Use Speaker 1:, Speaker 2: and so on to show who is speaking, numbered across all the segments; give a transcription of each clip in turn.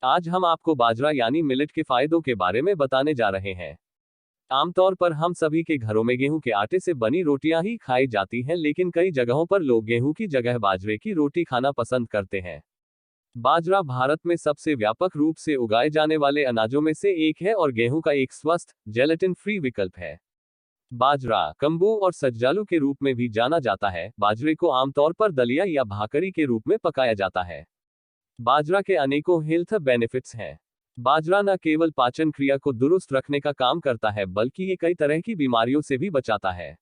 Speaker 1: आज हम आपको बाजरा यानी मिलेट के फायदों के बारे में बताने जा रहे हैं। आमतौर पर हम सभी के घरों में गेहूं के आटे से बनी रोटियां ही खाई जाती हैं, लेकिन कई जगहों पर लोग गेहूं की जगह बाजरे की रोटी खाना पसंद करते हैं। बाजरा भारत में सबसे व्यापक रूप से उगाए जाने वाले अनाजों में से एक है और गेहूं का एक स्वस्थ, जेलेटिन फ्री विकल्प है। बाजरा कंबू और सज्जालू के रूप में भी जाना जाता है। बाजरे को आमतौर पर दलिया या भाकरी के रूप में पकाया जाता है। बाजरा के अनेकों हेल्थ बेनिफिट्स हैं। बाजरा न केवल पाचन क्रिया को दुरुस्त रखने का काम करता है, बल्कि ये कई तरह की बीमारियों से भी बचाता है।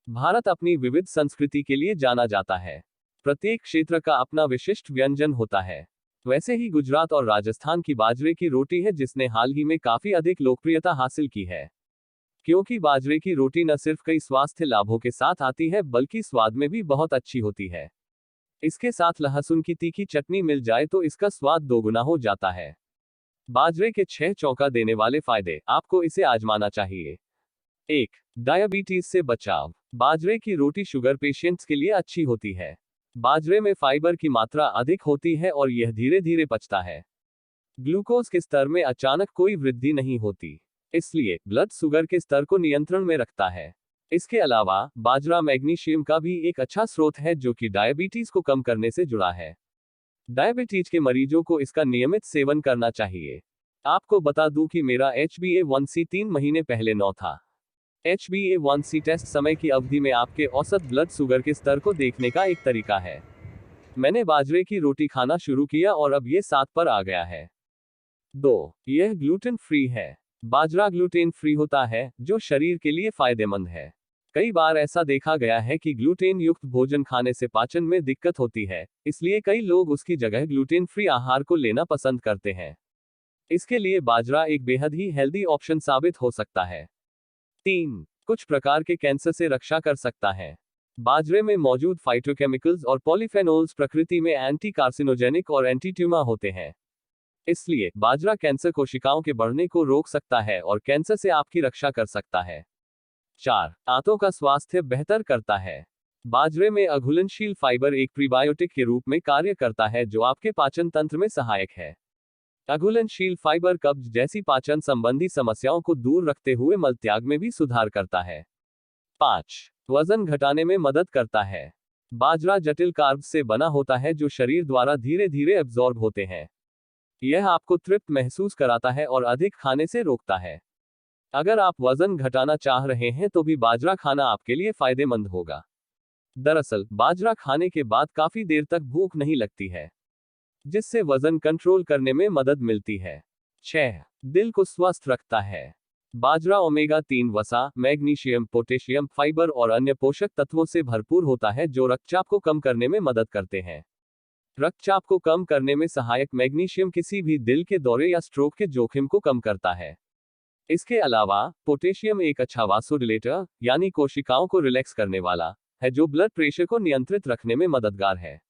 Speaker 1: भारत अपनी विविध संस्कृति के लिए जाना जाता है। प्रत्येक क्षेत्र का अपना विशिष्ट व्यंजन होता है। वैसे ही गुजरात और राजस्थान की बाजरे की रोटी है, जिसने हाल ही में काफी अधिक लोकप्रियता हासिल की है। क्योंकि बाजरे की रोटी न सिर्फ कई स्वास्थ्य लाभों के साथ आती है, बल्कि स्वाद में भी बहुत अच्छी होती है। इसके साथ लहसुन की तीखी चटनी मिल जाए तो इसका स्वाद दोगुना हो जाता है। बाजरे के 6 चौंका देने वाले फायदे, आपको इसे आजमाना चाहिए। 1. डायबिटीज से बचाव। बाजरे की रोटी शुगर पेशेंट्स के लिए अच्छी होती है। बाजरे में फाइबर की मात्रा अधिक होती है और यह धीरे धीरे पचता है। ग्लूकोज के स्तर में अचानक कोई वृद्धि नहीं होती, इसलिए ब्लड शुगर के स्तर को नियंत्रण में रखता है। इसके अलावा बाजरा मैग्नीशियम का भी एक अच्छा स्रोत है, जो कि डायबिटीज को कम करने से जुड़ा है। डायबिटीज के मरीजों को इसका नियमित सेवन करना चाहिए। आपको बता दूं कि मेरा HbA1c 3 महीने पहले 9 था। HbA1c टेस्ट समय की अवधि में आपके औसत ब्लड शुगर के स्तर को देखने का एक तरीका है। मैंने बाजरे की रोटी खाना शुरू किया और अब ये 7 पर आ गया है। 2. यह ग्लूटेन फ्री है। बाजरा ग्लूटेन फ्री होता है, जो शरीर के लिए फायदेमंद है। कई बार ऐसा देखा गया है कि ग्लूटेन युक्त भोजन खाने से पाचन में दिक्कत होती है, इसलिए कई लोग उसकी जगह ग्लूटेन फ्री आहार को लेना पसंद करते हैं। इसके लिए बाजरा एक बेहद ही हेल्दी ऑप्शन साबित हो सकता है। 3. कुछ प्रकार के कैंसर से रक्षा कर सकता है। बाजरे में मौजूद फाइटोकेमिकल्स और पॉलीफेनोल्स प्रकृति में एंटी कार्सिनोजेनिक और एंटी ट्यूमर होते हैं। इसलिए बाजरा कैंसर कोशिकाओं के बढ़ने को रोक सकता है और कैंसर से आपकी रक्षा कर सकता है। 4. दांतों का स्वास्थ्य बेहतर करता है। बाजरे में अघुलनशील फाइबर एक प्रीबायोटिक के रूप में कार्य करता है, जो आपके पाचन तंत्र में सहायक है। अघुलनशील फाइबर कब्ज जैसी पाचन संबंधी समस्याओं को दूर रखते हुए मलत्याग में भी सुधार करता है। 5. वजन घटाने में मदद करता है। बाजरा जटिल कार्ब्स से बना होता है, जो शरीर द्वारा धीरे धीरे एब्जॉर्ब होते हैं। यह आपको तृप्त महसूस कराता है और अधिक खाने से रोकता है। अगर आप वजन घटाना चाह रहे हैं तो भी बाजरा खाना आपके लिए फायदेमंद होगा। दरअसल बाजरा खाने के बाद काफी देर तक भूख नहीं लगती है, जिससे वजन कंट्रोल करने में मदद मिलती है। 6. दिल को स्वस्थ रखता है। बाजरा ओमेगा 3 वसा, मैग्नीशियम, पोटेशियम, फाइबर और अन्य पोषक तत्वों से भरपूर होता है, जो रक्तचाप को कम करने में मदद करते हैं। रक्तचाप को कम करने में सहायक मैग्नीशियम किसी भी दिल के दौरे या स्ट्रोक के जोखिम को कम करता है। इसके अलावा पोटेशियम एक अच्छा वासोडिलेटर यानी कोशिकाओं को रिलैक्स करने वाला है, जो ब्लड प्रेशर को नियंत्रित रखने में मददगार है।